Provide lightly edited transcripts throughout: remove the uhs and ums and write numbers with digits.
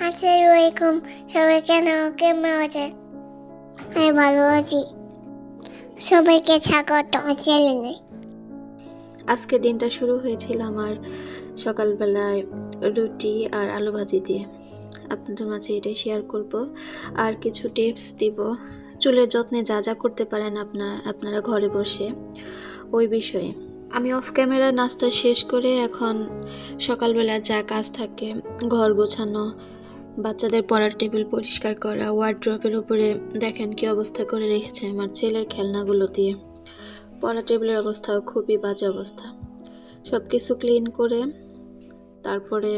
আসসালামু আলাইকুম, সবাই কেমন আছেন? আমি ভালো আছি। সবাইকে স্বাগত আমার চ্যানেলে। আজকে দিনটা শুরু হয়েছিল আমার সকালবেলায় রুটি আর আলু ভাজি দিয়ে। আপনাদের মাঝে এটাই শেয়ার করব আর কিছু টিপস দিব চুলের যত্নে যা যা করতে পারেন আপনারা ঘরে বসে ওই বিষয়ে। আমি অফ ক্যামেরা নাস্তা শেষ করে এখন সকালবেলা যা কাজ থাকে ঘর গোছানো, বাচ্চাদের পড়ার টেবিল পরিষ্কার করা, ওয়ার্ড্রপের উপরে দেখেন কি অবস্থা করে রেখেছে আমার ছেলের খেলনাগুলো দিয়ে। পড়া টেবিলের অবস্থাও খুবই বাজে অবস্থা। সব কিছু ক্লিন করে তারপরে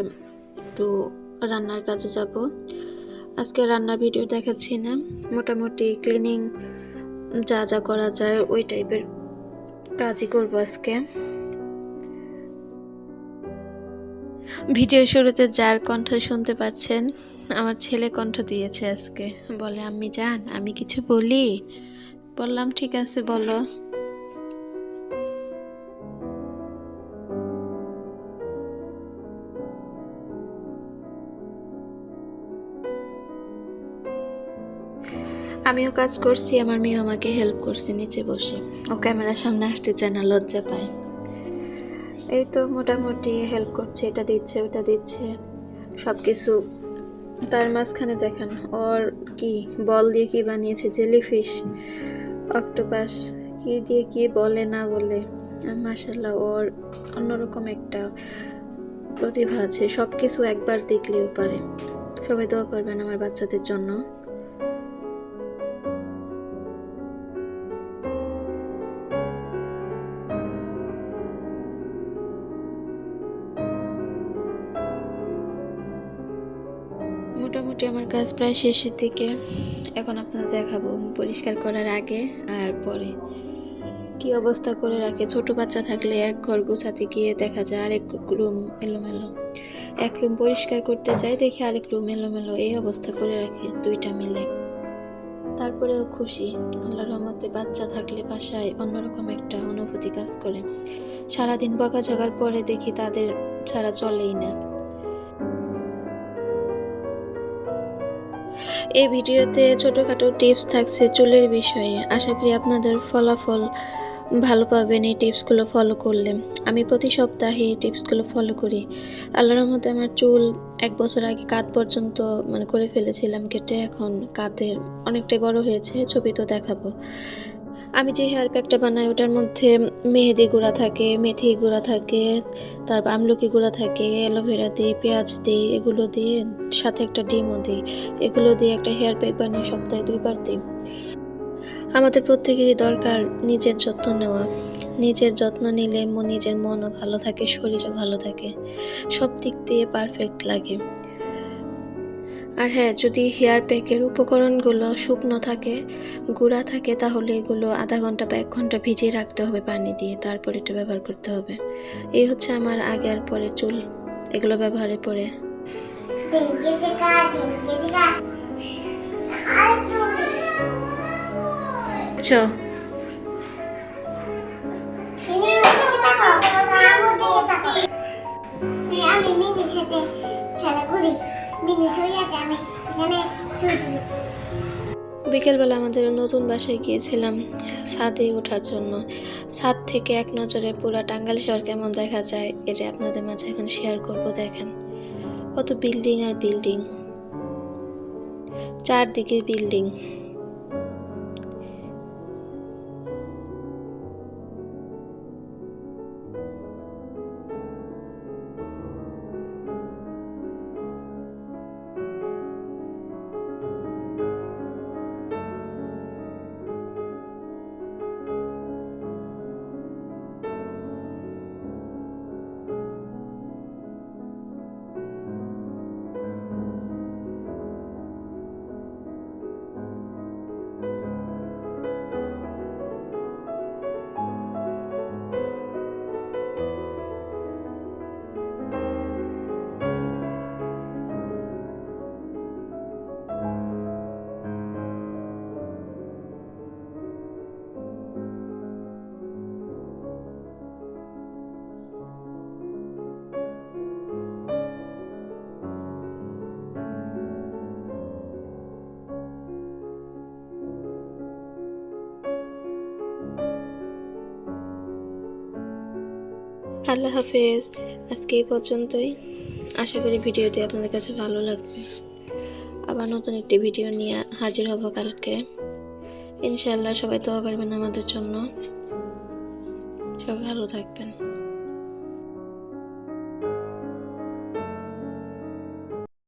একটু রান্নার কাজে যাব। আজকে রান্নার ভিডিও দেখাচ্ছি না, মোটামুটি ক্লিনিং যা যা করা যায় ওই টাইপের কাজই করব আজকে। ভিডিও শুরুতে যার কণ্ঠ শুনতে পাচ্ছেন আমার ছেলে কণ্ঠ দিয়েছে আজকে। বলে আম্মি জান আমি কিছু বলি? বললাম ঠিক আছে বলো। আমিও কাজ করছি, আমার মেয়ে আমাকে হেল্প করছে নিচে বসে। ও ক্যামেরার সামনে আসতে চায় না, লজ্জা পায়। এই তো মোটামুটি হেল্প করছে, এটা দিচ্ছে ওটা দিচ্ছে সব কিছু। তার মাঝখানে দেখেন ওর কি বল দিয়ে কি বানিয়েছে, জেলিফিশ, অক্টোপাস, কি দিয়ে কি বলে না বলে। মাশাআল্লাহ ওর অন্যরকম একটা প্রতিভা আছে, সব কিছু একবার দেখলেও পারে। সবাই দোয়া করবেন আমার বাচ্চাদের জন্য। মোটামুটি আমার কাজ প্রায় শেষের দিকে। এখন আপনাদের দেখাবো পরিষ্কার করার আগে আর পরে কি অবস্থা করে রাখে। ছোট বাচ্চা থাকলে এক ঘর গোছাতে গিয়ে দেখা যায় আরেক রুম এলোমেলো, এক রুম পরিষ্কার করতে যাই দেখি আরেক রুম এলোমেলো, এই অবস্থা করে রাখে দুইটা মিলে। তারপরেও খুশি, আল্লাহর রহমতে বাচ্চা থাকলে বাসায় অন্যরকম একটা অনুভূতি কাজ করে। সারাদিন বকাঝকার পরে দেখি তাদের ছাড়া চলেই না। এই ভিডিওতে ছোটখাটো টিপস থাকছে চুলের বিষয়ে, আশা করি আপনাদের ফলাফল ভালো পাবেন এই টিপসগুলো ফলো করলে। আমি প্রতি সপ্তাহে এই টিপসগুলো ফলো করি। আল্লাহর রহমতে আমার চুল 1 বছর আগে কাঁধ পর্যন্ত করে ফেলেছিলাম কেটে, এখন কাঁধের অনেকটাই বড় হয়েছে, ছবি তো দেখাবো। আমি যে হেয়ার প্যাকটা বানাই ওটার মধ্যে মেহেদি গুঁড়া থাকে, মেথি গুঁড়া থাকে, তারপর আমলকি গুঁড়া থাকে, অ্যালোভেরা দিই, পেঁয়াজ দিই, এগুলো দিয়ে সাথে একটা ডিমও দিই। এগুলো দিয়ে একটা হেয়ার প্যাক বানিয়ে সপ্তাহে 2বার দিই। আমাদের প্রত্যেকেরই দরকার নিজের যত্ন নেওয়া। নিজের যত্ন নিলে নিজের মনও ভালো থাকে, শরীরও ভালো থাকে, সব দিক দিয়ে পারফেক্ট লাগে। আর হ্যাঁ, যদি হেয়ার প্যাকের উপকরণগুলো শুকনো থাকে, গুঁড়া থাকে, তাহলে এগুলো আধা ঘন্টা বা 1 ঘন্টা ভিজিয়ে রাখতে হবে পানি দিয়ে, তারপর এটা ব্যবহার করতে হবে। এই হচ্ছে আমার আগে আর পরে চুল, এগুলো ব্যবহারে পরে। আচ্ছা, আমি মিনির সাথে খেলা করি। মিনি শুয়ে আছে, আমি এখানে শুয়ে থাকি। বিকেলবেলা আমাদের নতুন বাসায় গিয়েছিলাম ছাদে ওঠার জন্য। ছাদ থেকে এক নজরে পুরো টাঙ্গাইল শহর কেমন দেখা যায় এটা আপনাদের মাঝে এখন শেয়ার করব। দেখেন কত বিল্ডিং আর বিল্ডিং, চারদিকে বিল্ডিং। আল্লাহ হাফেজ। আজকে এই পর্যন্তই। আশা করি ভিডিওটি আপনাদের কাছে ভালো লাগবে। আবার নতুন একটি ভিডিও নিয়ে হাজির হব কালকে ইনশাআল্লাহ। সবাই দোয়া করবেন আমাদের জন্য। সবাই ভালো থাকবেন।